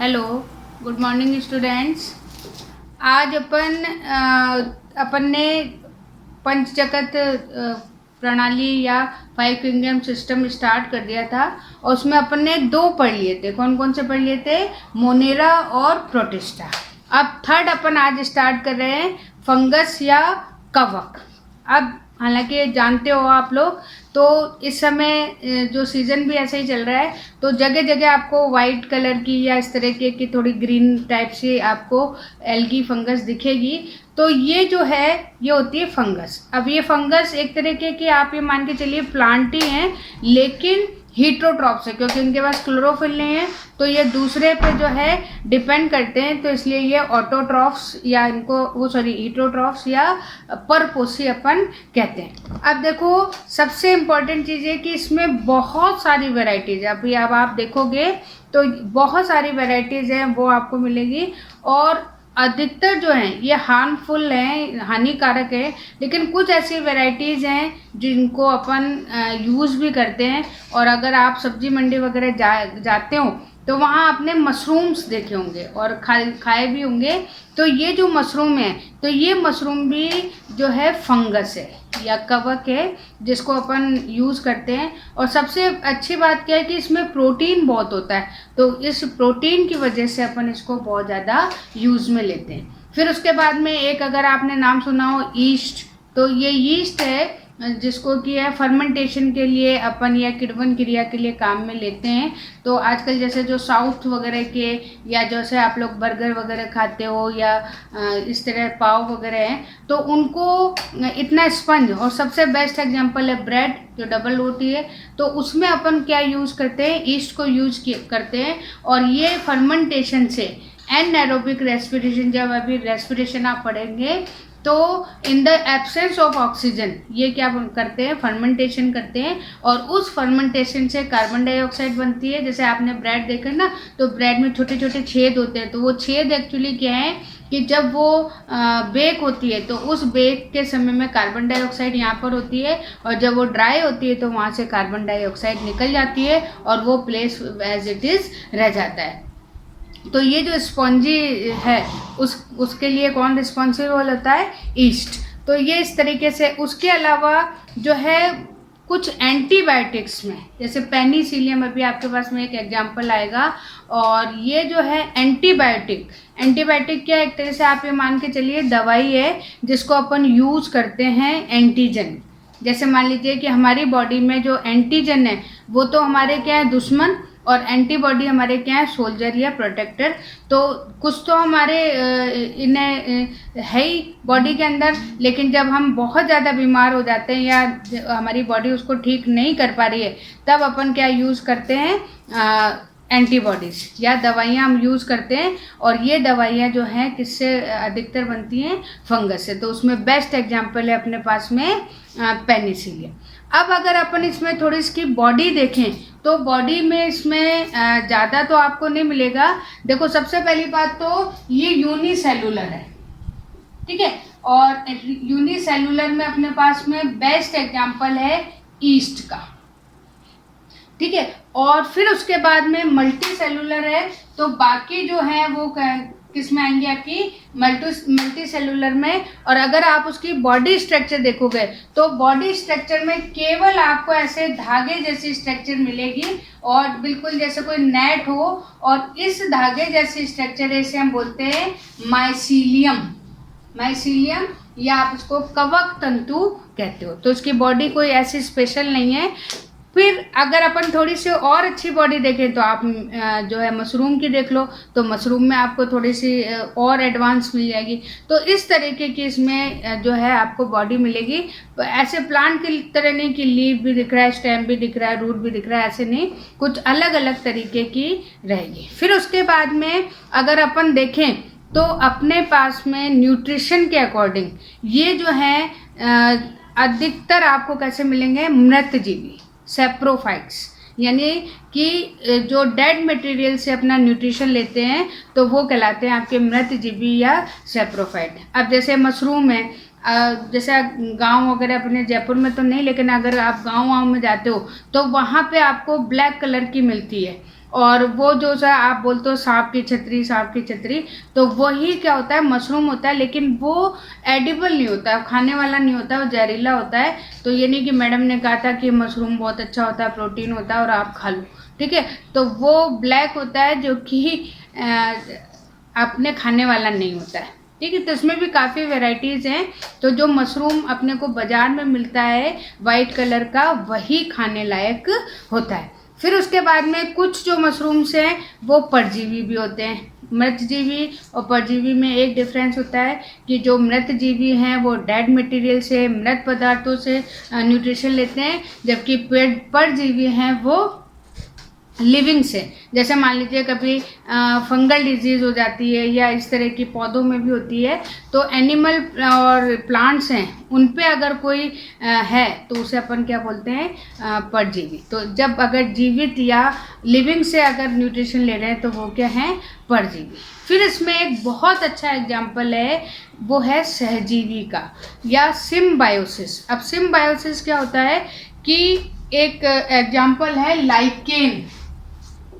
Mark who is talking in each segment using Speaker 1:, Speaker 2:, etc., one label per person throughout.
Speaker 1: Hello, good morning students. आज अपन ने पंचजगत प्रणाली या 5 किंगडम सिस्टम स्टार्ट कर दिया था और उसमें अपन ने 2 पढ़ लिए थे। कौन कौन से पढ़ लिए थे? मोनेरा और प्रोटिस्टा। अब थर्ड अपन आज स्टार्ट कर रहे हैं, फंगस या कवक। अब हालांकि जानते हो आप लोग, तो इस समय जो सीज़न भी ऐसे ही चल रहा है, तो जगह जगह आपको वाइट कलर की या इस तरह की थोड़ी ग्रीन टाइप से आपको एल्गी फंगस दिखेगी। तो ये जो है ये होती है फंगस। अब ये फंगस एक तरह के आप ये मान के चलिए प्लांट ही हैं, लेकिन हीट्रोट्रॉप्स है, क्योंकि इनके पास क्लोरोफिल नहीं है, तो ये दूसरे पे जो है डिपेंड करते हैं। तो इसलिए ये ऑटोट्रॉफ्स या इनको हीट्रोट्रॉफ्स या परपोषी अपन कहते हैं। अब देखो, सबसे इम्पॉर्टेंट चीज़ है कि इसमें बहुत सारी वेराइटीज़ है। अभी अब आप देखोगे तो बहुत सारी वेराइटीज़ हैं, वो आपको मिलेगी। और अधिकतर जो हैं ये हार्मफुल हैं, हानिकारक है, लेकिन कुछ ऐसी वैरायटीज़ हैं जिनको अपन यूज़ भी करते हैं। और अगर आप सब्जी मंडी वगैरह जाते हो तो वहाँ आपने मशरूम्स देखे होंगे और खाए भी होंगे। तो ये जो मशरूम है, तो ये मशरूम भी जो है फंगस है या कवक है, जिसको अपन यूज़ करते हैं। और सबसे अच्छी बात क्या है कि इसमें प्रोटीन बहुत होता है, तो इस प्रोटीन की वजह से अपन इसको बहुत ज़्यादा यूज़ में लेते हैं। फिर उसके बाद में एक, अगर आपने नाम सुना हो, ईस्ट। तो ये ईस्ट है जिसको कि है फर्मेंटेशन के लिए अपन या किण्वन क्रिया के लिए काम में लेते हैं। तो आजकल जैसे जो साउथ वगैरह के, या जैसे आप लोग बर्गर वगैरह खाते हो या इस तरह पाव वगैरह हैं, तो उनको इतना स्पंज, और सबसे बेस्ट एग्जांपल है ब्रेड जो डबल रोटी है, तो उसमें अपन क्या यूज़ करते हैं? ईस्ट को यूज करते हैं। और ये फर्मेंटेशन से एनारोबिक रेस्पिरेशन, जब अभी रेस्पिरेशन आप पढ़ेंगे, तो in the absence of oxygen ये क्या करते हैं? फर्मेंटेशन करते हैं। और उस फर्मेंटेशन से कार्बन डाइऑक्साइड बनती है। जैसे आपने ब्रेड देखा ना, तो ब्रेड में छोटे छोटे छेद होते हैं, तो वो छेद एक्चुअली क्या है कि जब वो बेक होती है, तो उस बेक के समय में कार्बन डाइऑक्साइड यहाँ पर होती है, और जब वो ड्राई होती है तो वहाँ से कार्बन डाइऑक्साइड निकल जाती है और वो प्लेस एज इट इज़ रह जाता है। तो ये जो स्पॉन्जी है उसके लिए कौन रिस्पॉन्सिबल होता है? ईस्ट। तो ये इस तरीके से। उसके अलावा जो है कुछ एंटीबायोटिक्स में, जैसे पेनिसिलियम, अभी आपके पास में एक एग्जांपल आएगा। और ये जो है एंटीबायोटिक क्या, एक तरह से आप ये मान के चलिए दवाई है जिसको अपन यूज़ करते हैं एंटीजन। जैसे मान लीजिए कि हमारी बॉडी में जो एंटीजन है वो तो हमारे क्या है? दुश्मन। और एंटीबॉडी हमारे क्या है? सोल्जर या प्रोटेक्टर। तो कुछ तो हमारे इन्हें है ही बॉडी के अंदर, लेकिन जब हम बहुत ज़्यादा बीमार हो जाते हैं या हमारी बॉडी उसको ठीक नहीं कर पा रही है, तब अपन क्या यूज़ करते हैं? एंटीबॉडीज़ या दवाइयाँ हम यूज़ करते हैं। और ये दवाइयाँ जो हैं किससे अधिकतर बनती हैं? फंगस से। तो उसमें बेस्ट एग्जांपल है अपने पास में पेनिसिलियम। अब अगर अपन इसमें थोड़ी इसकी बॉडी देखें, तो बॉडी में इसमें ज़्यादा तो आपको नहीं मिलेगा। देखो, सबसे पहली बात तो ये यूनिसेलुलर है, ठीक है। और यूनिसेलुलर में अपने पास में बेस्ट एग्जांपल है ईस्ट का, ठीक है। और फिर उसके बाद में मल्टी सेलुलर है, तो बाकी जो है वो किस में आएंगे? आपकी मल्टी सेलुलर में। और अगर आप उसकी बॉडी स्ट्रक्चर देखोगे, तो बॉडी स्ट्रक्चर में केवल आपको ऐसे धागे जैसी स्ट्रक्चर मिलेगी, और बिल्कुल जैसे कोई नेट हो। और इस धागे जैसी स्ट्रक्चर इसे हम बोलते हैं माइसीलियम, या आप इसको कवक तंतु कहते हो। तो इसकी बॉडी कोई ऐसी स्पेशल नहीं है। फिर अगर अपन थोड़ी सी और अच्छी बॉडी देखें, तो आप जो है मशरूम की देख लो, तो मशरूम में आपको थोड़ी सी और एडवांस मिल जाएगी। तो इस तरीके की इसमें जो है आपको बॉडी मिलेगी। ऐसे प्लांट की तरह नहीं कि लीफ भी दिख रहा है, स्टेम भी दिख रहा है, रूट भी दिख रहा है, ऐसे नहीं, कुछ अलग अलग तरीके की रहेगी। फिर उसके बाद में अगर अपन देखें, तो अपने पास में न्यूट्रिशन के अकॉर्डिंग ये जो है अधिकतर आपको कैसे मिलेंगे? मृतजीवी, सेप्रोफाइट्स, यानी कि जो डेड मटेरियल से अपना न्यूट्रिशन लेते हैं, तो वो कहलाते हैं आपके मृतजीवी या सेप्रोफाइट। अब जैसे मशरूम है, जैसे गांव वगैरह, अपने जयपुर में तो नहीं, लेकिन अगर आप गांव में जाते हो तो वहाँ पे आपको ब्लैक कलर की मिलती है। और वो जो सा आप बोलते हो सांप की छतरी, सांप की छतरी, तो वही क्या होता है, मशरूम होता है, लेकिन वो एडिबल नहीं होता है, खाने वाला नहीं होता है, वो जहरीला होता है। तो ये नहीं कि मैडम ने कहा था कि मशरूम बहुत अच्छा होता है, प्रोटीन होता है और आप खा लो, ठीक है। तो वो ब्लैक होता है जो कि अपने खाने वाला नहीं होता है, ठीक है। तो इसमें भी काफ़ी वेराइटीज़ हैं। तो जो मशरूम अपने को बाज़ार में मिलता है वाइट कलर का, वही खाने लायक होता है। फिर उसके बाद में कुछ जो मशरूम्स हैं वो परजीवी भी होते हैं। मृतजीवी और परजीवी में एक डिफरेंस होता है कि जो मृतजीवी हैं वो डेड मटेरियल से, मृत पदार्थों से न्यूट्रिशन लेते हैं, जबकि परजीवी हैं वो लिविंग से। जैसे मान लीजिए कभी फंगल डिजीज़ हो जाती है या इस तरह की पौधों में भी होती है, तो एनिमल और प्लांट्स हैं उन पे अगर कोई है तो उसे अपन क्या बोलते हैं, परजीवी। तो जब अगर जीवित या लिविंग से अगर न्यूट्रिशन ले रहे हैं तो वो क्या है, परजीवी। फिर इसमें एक बहुत अच्छा एग्जाम्पल है, वो है सहजीवी का या सिम्बायोसिस। अब सिम्बायोसिस क्या होता है कि एक एग्जाम्पल है लाइकेन,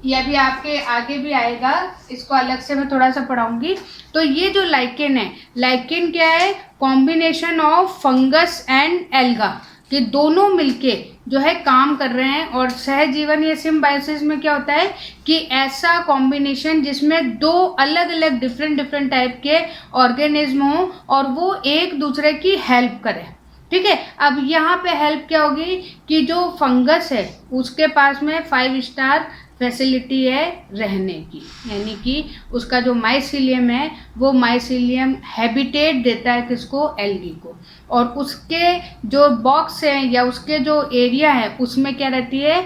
Speaker 1: यह भी आपके आगे भी आएगा, इसको अलग से मैं थोड़ा सा पढ़ाऊंगी। तो ये जो लाइकेन है, लाइकेन क्या है, combination of fungus and alga, कि दोनों मिलके जो है काम कर रहे हैं। और सहजीवन या सिम्बायोसिस में क्या होता है कि ऐसा कॉम्बिनेशन जिसमें दो अलग अलग डिफरेंट टाइप के ऑर्गेनिज्म हों और वो एक दूसरे की हेल्प करें, ठीक है। अब यहाँ पे हेल्प क्या होगी कि जो फंगस है उसके पास में 5 स्टार फैसिलिटी है रहने की, यानी कि उसका जो माइसीलियम है वो माइसीलियम हैबिटेट देता है किसको, एल्गी को। और उसके जो बॉक्स है या उसके जो एरिया है उसमें क्या रहती है,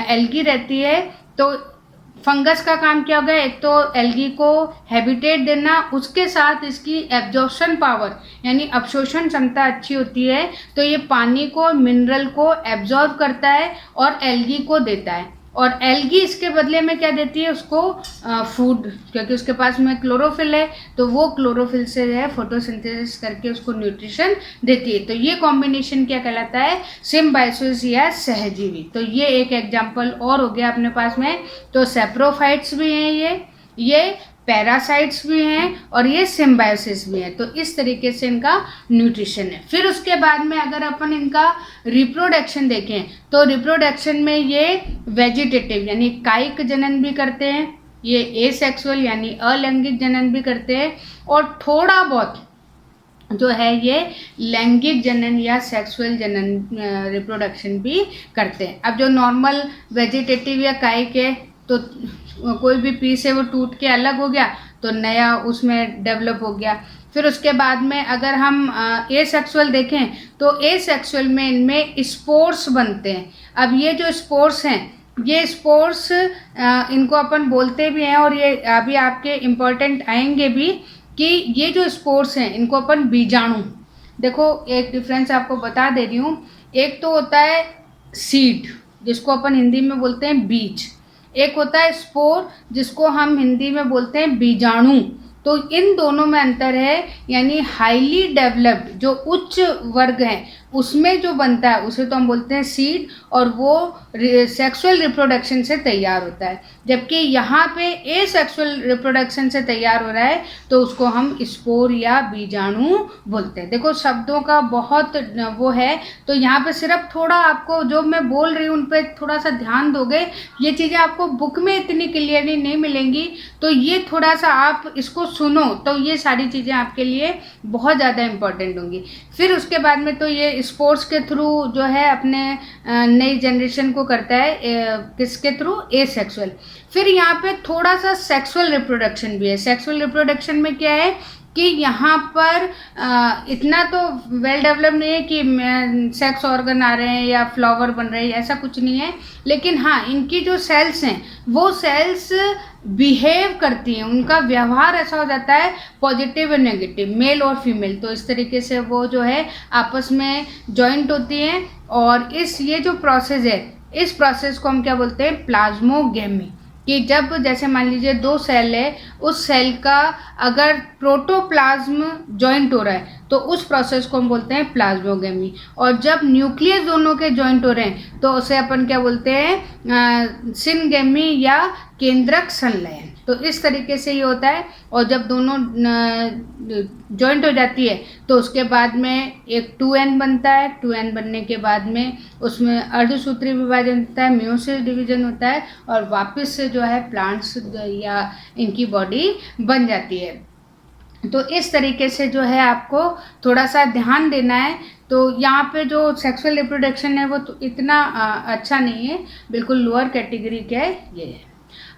Speaker 1: एल्गी रहती है। तो फंगस का काम क्या होगा, एक तो एल्गी को हैबिटेट देना, उसके साथ इसकी एब्जॉर्प्शन पावर यानी अवशोषण क्षमता अच्छी होती है। तो ये पानी को, मिनरल को एब्जॉर्ब करता है और एल्गी को देता है। और एल्गी इसके बदले में क्या देती है उसको, फूड, क्योंकि उसके पास में क्लोरोफिल है, तो वो क्लोरोफिल से जो है फोटोसिंथेसिस करके उसको न्यूट्रिशन देती है। तो ये कॉम्बिनेशन क्या कहलाता है, सिम्बायोसिस या सहजीवी। तो ये एक एग्जाम्पल और हो गया अपने पास में। तो सेप्रोफाइट्स भी हैं ये पैरासाइट्स भी हैं और ये सिम्बायोसिस भी है। तो इस तरीके से इनका न्यूट्रिशन है। फिर उसके बाद में अगर अपन इनका रिप्रोडक्शन देखें तो रिप्रोडक्शन में ये वेजिटेटिव यानी कायिक जनन भी करते हैं, ये एसेक्सुअल यानी अलैंगिक जनन भी करते हैं, और थोड़ा बहुत जो है ये लैंगिक जनन या सेक्सुअल जनन रिप्रोडक्शन भी करते हैं। अब जो नॉर्मल वेजिटेटिव या कायिक है तो कोई भी पीस है वो टूट के अलग हो गया तो नया उसमें डेवलप हो गया। फिर उसके बाद में अगर हम एसेक्सुअल देखें तो एसेक्सुअल में इनमें स्पोर्स बनते हैं। अब ये जो स्पोर्स हैं, ये स्पोर्स इनको अपन बोलते भी हैं और ये अभी आपके इम्पोर्टेंट आएंगे भी कि ये जो स्पोर्स हैं इनको अपन बीजाणु, देखो एक डिफरेंस आपको बता दे रही हूँ। एक तो होता है सीड जिसको अपन हिंदी में बोलते हैं बीज, एक होता है स्पोर जिसको हम हिंदी में बोलते हैं बीजाणु। तो इन दोनों में अंतर है, यानी हाईली डेवलप्ड जो उच्च वर्ग है उसमें जो बनता है उसे तो हम बोलते हैं सीड, और वो सेक्सुअल रिप्रोडक्शन से तैयार होता है। जबकि यहाँ पे एसेक्सुअल रिप्रोडक्शन से तैयार हो रहा है तो उसको हम स्पोर या बीजाणु बोलते हैं। देखो शब्दों का बहुत वो है, तो यहाँ पे सिर्फ थोड़ा आपको जो मैं बोल रही हूँ उन पर थोड़ा सा ध्यान दोगे, ये चीज़ें आपको बुक में इतनी क्लियरली नहीं मिलेंगी, तो ये थोड़ा सा आप इसको सुनो तो ये सारी चीज़ें आपके लिए बहुत ज़्यादा इम्पोर्टेंट होंगी। फिर उसके बाद में तो ये स्पोर्ट्स के थ्रू जो है अपने नई जनरेशन को करता है, किसके थ्रू, एसेक्सुअल। फिर यहाँ पे थोड़ा सा सेक्सुअल रिप्रोडक्शन भी है। सेक्सुअल रिप्रोडक्शन में क्या है कि यहाँ पर इतना तो वेल डेवलप नहीं है कि सेक्स ऑर्गन आ रहे हैं या फ्लावर बन रहे हैं, ऐसा कुछ नहीं है। लेकिन हाँ, इनकी जो सेल्स हैं वो सेल्स बिहेव करती हैं, उनका व्यवहार ऐसा हो जाता है पॉजिटिव और नेगेटिव, मेल और फीमेल। तो इस तरीके से वो जो है आपस में जॉइंट होती हैं। और ये जो प्रोसेस है, इस प्रोसेस को हम क्या बोलते हैं, प्लाज्मोगेमी। कि जब जैसे मान लीजिए 2 सेल है, उस सेल का अगर प्रोटोप्लाज्म जॉइंट हो रहा है तो उस प्रोसेस को हम बोलते हैं प्लाज्मोगेमी। और जब न्यूक्लियस दोनों के जॉइंट हो रहे हैं तो उसे अपन क्या बोलते हैं, सिनगेमी या केंद्रक संलयन। तो इस तरीके से ये होता है। और जब दोनों जॉइंट हो जाती है तो उसके बाद में एक 2n बनता है। 2n बनने के बाद में उसमें अर्धसूत्री विभाजन होता है, म्योसिस डिवीजन होता है, और वापस से जो है प्लांट्स या इनकी बॉडी बन जाती है। तो इस तरीके से जो है आपको थोड़ा सा ध्यान देना है। तो यहाँ पे जो सेक्सुअल रिप्रोडक्शन है वो तो इतना अच्छा नहीं है, बिल्कुल लोअर कैटेगरी का है ये है।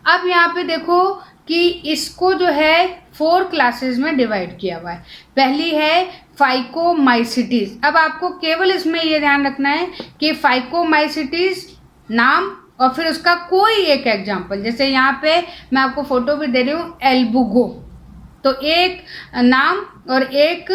Speaker 1: अब यहाँ पे देखो कि इसको जो है 4 क्लासेस में डिवाइड किया हुआ है। पहली है फाइकोमाइसिटीज। अब आपको केवल इसमें ये ध्यान रखना है कि फाइकोमाइसिटीज नाम और फिर उसका कोई एक एग्जाम्पल। जैसे यहाँ पे मैं आपको फोटो भी दे रही हूँ, एल्बुगो, तो एक नाम और एक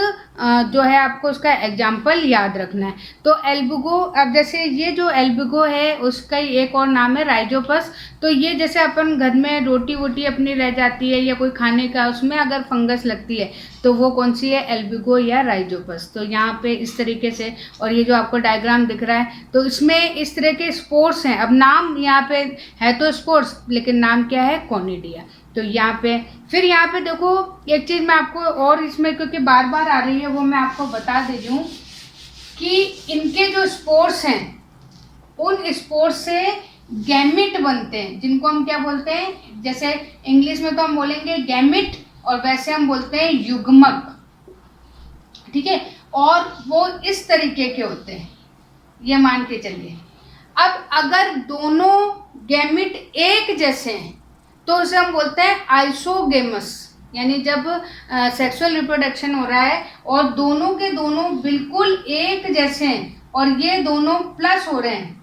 Speaker 1: जो है आपको उसका एग्जाम्पल याद रखना है। तो एल्बुगो, अब जैसे ये जो एल्बुगो है उसका एक और नाम है राइजोपस। तो ये जैसे अपन घर में रोटी वोटी अपनी रह जाती है या कोई खाने का, उसमें अगर फंगस लगती है तो वो कौन सी है, एल्बुगो या राइजोपस। तो यहाँ पे इस तरीके से, और ये जो आपको डायग्राम दिख रहा है तो इसमें इस तरह के स्पोर्स हैं। अब नाम यहाँ पे है तो स्पोर्स, लेकिन नाम क्या है, कॉनिडिया। तो यहाँ पे फिर यहाँ पे देखो एक चीज़ मैं आपको और इसमें, क्योंकि बार बार आ रही है, वो मैं आपको बता दे रही हूँ कि इनके जो स्पोर्स हैं उन स्पोर्स से गैमिट बनते हैं, जिनको हम क्या बोलते हैं, जैसे इंग्लिश में तो हम बोलेंगे गैमिट और वैसे हम बोलते हैं युग्मक, ठीक है। और वो इस तरीके के होते हैं, ये मान के चलिए। अब अगर दोनों गैमिट एक जैसे हैं तो उसे हम बोलते हैं आइसोगेमस। यानी जब सेक्सुअल रिप्रोडक्शन हो रहा है और दोनों के दोनों बिल्कुल एक जैसे हैं और ये दोनों प्लस हो रहे हैं,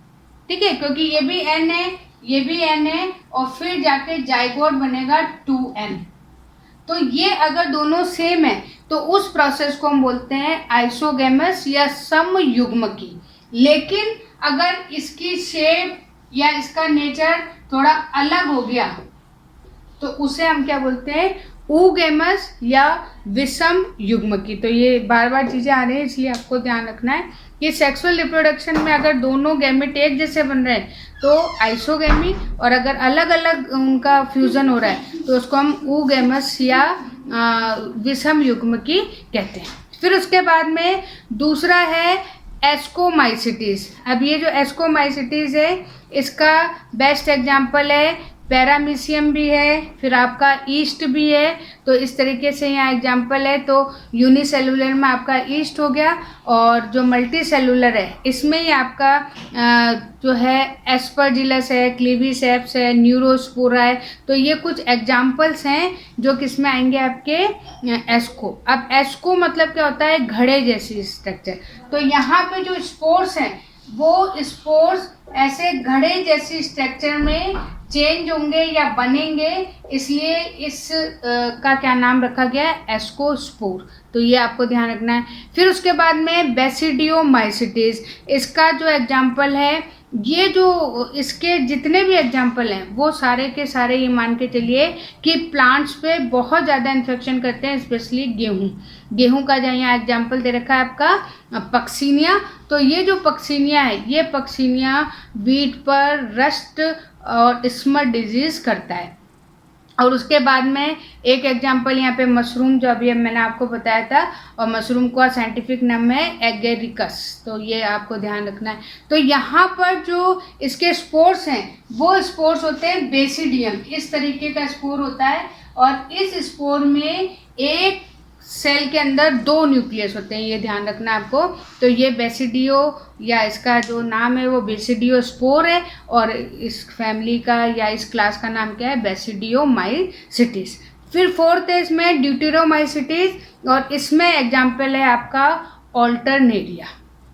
Speaker 1: ठीक है, क्योंकि ये भी n है, ये भी n है, और फिर जाके जाइगोट बनेगा 2n। तो ये अगर दोनों सेम है तो उस प्रोसेस को हम बोलते हैं आइसोगेमस या समयुग्मकी। लेकिन अगर इसकी शेप या इसका नेचर थोड़ा अलग हो गया तो उसे हम क्या बोलते हैं, ऊगेमस या विषम युग्मकी। तो ये बार बार चीज़ें आ रही हैं, इसलिए आपको ध्यान रखना है कि सेक्सुअल रिप्रोडक्शन में अगर दोनों गैमेट एक जैसे बन रहे हैं तो आइसोगेमी, और अगर अलग अलग उनका फ्यूजन हो रहा है तो उसको हम ऊगेमस या विषम युग्मकी कहते हैं। फिर उसके बाद में दूसरा है एस्कोमाइसिटीज। अब ये जो एस्कोमाइसिटीज है इसका बेस्ट एग्जाम्पल है पैरामीशियम भी है, फिर आपका ईस्ट भी है। तो इस तरीके से यहाँ एग्जाम्पल है। तो यूनिसेलुलर में आपका ईस्ट हो गया, और जो मल्टी सेलुलर है इसमें ही आपका जो है एस्परजिलस है, क्लीवीसेप्स है, न्यूरोस्पोरा है। तो ये कुछ एग्जाम्पल्स हैं जो किस में आएंगे, आपके एस्को। अब एस्को मतलब क्या होता है, घड़े जैसी स्ट्रक्चर। तो यहाँ पे जो स्पोर्स हैं वो स्पोर्स ऐसे घड़े जैसी स्ट्रक्चर में चेंज होंगे या बनेंगे, इसलिए इस का क्या नाम रखा गया है, एस्कोस्पोर। तो ये आपको ध्यान रखना है। फिर उसके बाद में बेसिडियोमाइसिटीज, इसका जो एग्जाम्पल है, ये जो इसके जितने भी एग्जाम्पल हैं वो सारे के सारे ये मान के चलिए कि प्लांट्स पे बहुत ज़्यादा इन्फेक्शन करते हैं, स्पेशली गेहूँ का जो यहाँ एग्जाम्पल दे रखा है आपका पक्सीनिया। तो ये जो पक्सीनिया है, ये पक्सीनिया वीट पर रस्ट और स्मट डिजीज़ करता है। और उसके बाद में एक एग्जांपल यहाँ पे मशरूम, जो अभी मैंने आपको बताया था, और मशरूम का साइंटिफिक नाम है एगेरिकस। तो ये आपको ध्यान रखना है। तो यहाँ पर जो इसके स्पोर्स हैं वो स्पोर्स होते हैं बेसिडियम, इस तरीके का स्पोर होता है। और इस स्पोर में एक सेल के अंदर 2 न्यूक्लियस होते हैं, ये ध्यान रखना है आपको। तो ये बेसिडियो या इसका जो नाम है वो बेसिडियो स्पोर है, और इस फैमिली का या इस क्लास का नाम क्या है, बेसिडियोमाइसिटीज। फिर फोर्थ है इसमें ड्यूटेरोमाइसिटीज, और इसमें एग्जाम्पल है आपका ऑल्टरनेरिया,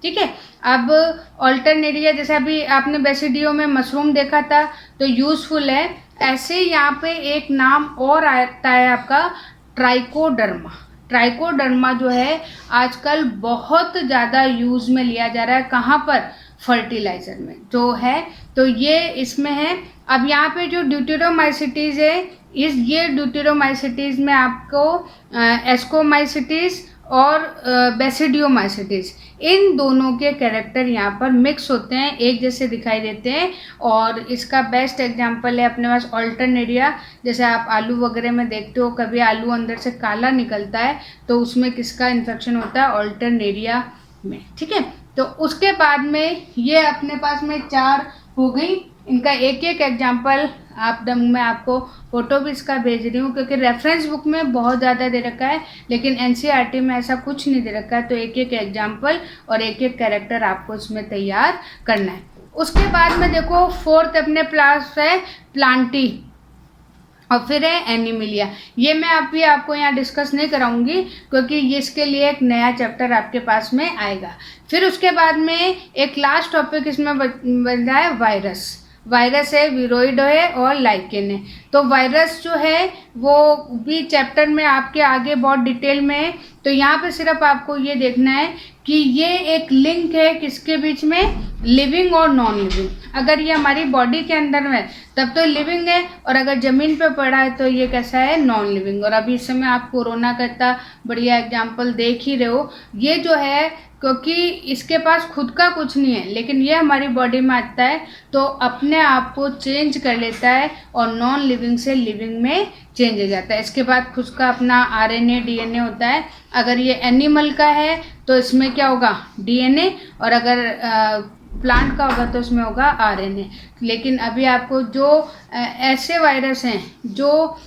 Speaker 1: ठीक है। अब ऑल्टरनेरिया जैसे अभी आपने बेसिडियो में मशरूम देखा था तो यूजफुल है, ऐसे यहाँ पे एक नाम और आता है आपका ट्राइकोडर्मा। ट्राइकोडर्मा जो है आजकल बहुत ज़्यादा यूज़ में लिया जा रहा है, कहाँ पर, फर्टिलाइज़र में जो है। तो ये इसमें है। अब यहाँ पे जो ड्यूटेरोमाइसिटीज़ है, ये ड्यूटेरोमाइसिटीज़ में आपको एस्कोमाइसिटीज़ और बेसिडियोमाइसिटिस, इन दोनों के कैरेक्टर यहाँ पर मिक्स होते हैं, एक जैसे दिखाई देते हैं। और इसका बेस्ट एग्जांपल है अपने पास अल्टरनेरिया। जैसे आप आलू वगैरह में देखते हो, कभी आलू अंदर से काला निकलता है तो उसमें किसका इन्फेक्शन होता है? अल्टरनेरिया में। ठीक है, तो उसके बाद में ये अपने पास में 4 हो गई। इनका एक एक एग्जाम्पल मैं आपको फोटो भी इसका भेज रही हूँ, क्योंकि रेफरेंस बुक में बहुत ज़्यादा दे रखा है लेकिन एनसीईआरटी में ऐसा कुछ नहीं दे रखा है। तो एक एक एग्जाम्पल और एक एक कैरेक्टर आपको इसमें तैयार करना है। उसके बाद में देखो 4th अपने पास है प्लांटी और फिर है एनिमिलिया। ये मैं अभी आपको यहाँ डिस्कस नहीं कराऊंगी क्योंकि ये इसके लिए एक नया चैप्टर आपके पास में आएगा। फिर उसके बाद में एक लास्ट टॉपिक इसमें बन रहा है वायरस है, विरोइड है और लाइकेन है। तो वायरस जो है वो भी चैप्टर में आपके आगे बहुत डिटेल में है। तो यहाँ पे सिर्फ आपको ये देखना है कि ये एक लिंक है किसके बीच में? लिविंग और नॉन लिविंग। अगर ये हमारी बॉडी के अंदर में तब तो लिविंग है, और अगर ज़मीन पे पड़ा है तो ये कैसा है? Non living. और अभी इस समय आप कोरोना का इतना बढ़िया एग्जाम्पल देख ही रहे हो। ये जो है, क्योंकि इसके पास खुद का कुछ नहीं है लेकिन ये हमारी बॉडी में आता है तो अपने आप को चेंज कर लेता है और नॉन लिविंग से लिविंग में चेंज हो जाता है। इसके बाद खुद का अपना आरएनए डीएनए होता है। अगर ये एनिमल का है तो इसमें क्या होगा? डीएनए, और अगर प्लांट का होगा तो उसमें होगा आरएनए। लेकिन अभी आपको जो ऐसे वायरस हैं जो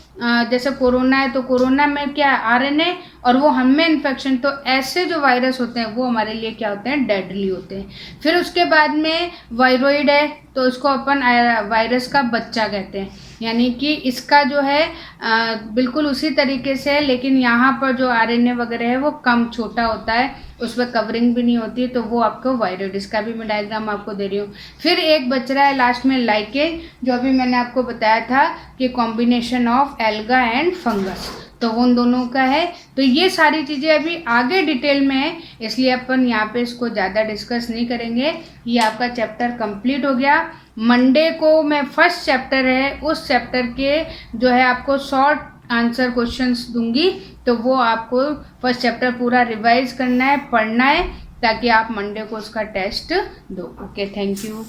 Speaker 1: जैसे कोरोना है तो कोरोना में क्या है? आरएनए, और वो हमें इन्फेक्शन। तो ऐसे जो वायरस होते हैं वो हमारे लिए क्या होते हैं? डेडली होते हैं। फिर उसके बाद में वायरोइड है तो इसको अपन वायरस का बच्चा कहते हैं, यानी कि इसका जो है बिल्कुल उसी तरीके से है लेकिन यहाँ पर जो आरएनए वगैरह है वो कम छोटा होता है, उस पर कवरिंग भी नहीं होती, तो वो आपको वायरोइड। इसका भी मैं डायग्राम आपको दे रही हूँ। फिर एक बच रहा है लास्ट में लाइकेन, जो अभी मैंने आपको बताया था कि combination of alga and fungus, तो उन दोनों का है। तो ये सारी चीज़ें अभी आगे डिटेल में है, इसलिए अपन यहाँ पे इसको ज़्यादा डिस्कस नहीं करेंगे। ये आपका चैप्टर कंप्लीट हो गया। मंडे को मैं फर्स्ट चैप्टर है उस चैप्टर के जो है आपको शॉर्ट आंसर क्वेश्चंस दूंगी, तो वो आपको फर्स्ट चैप्टर पूरा रिवाइज करना है, पढ़ना है, ताकि आप मंडे को उसका टेस्ट दो। Okay, thank you.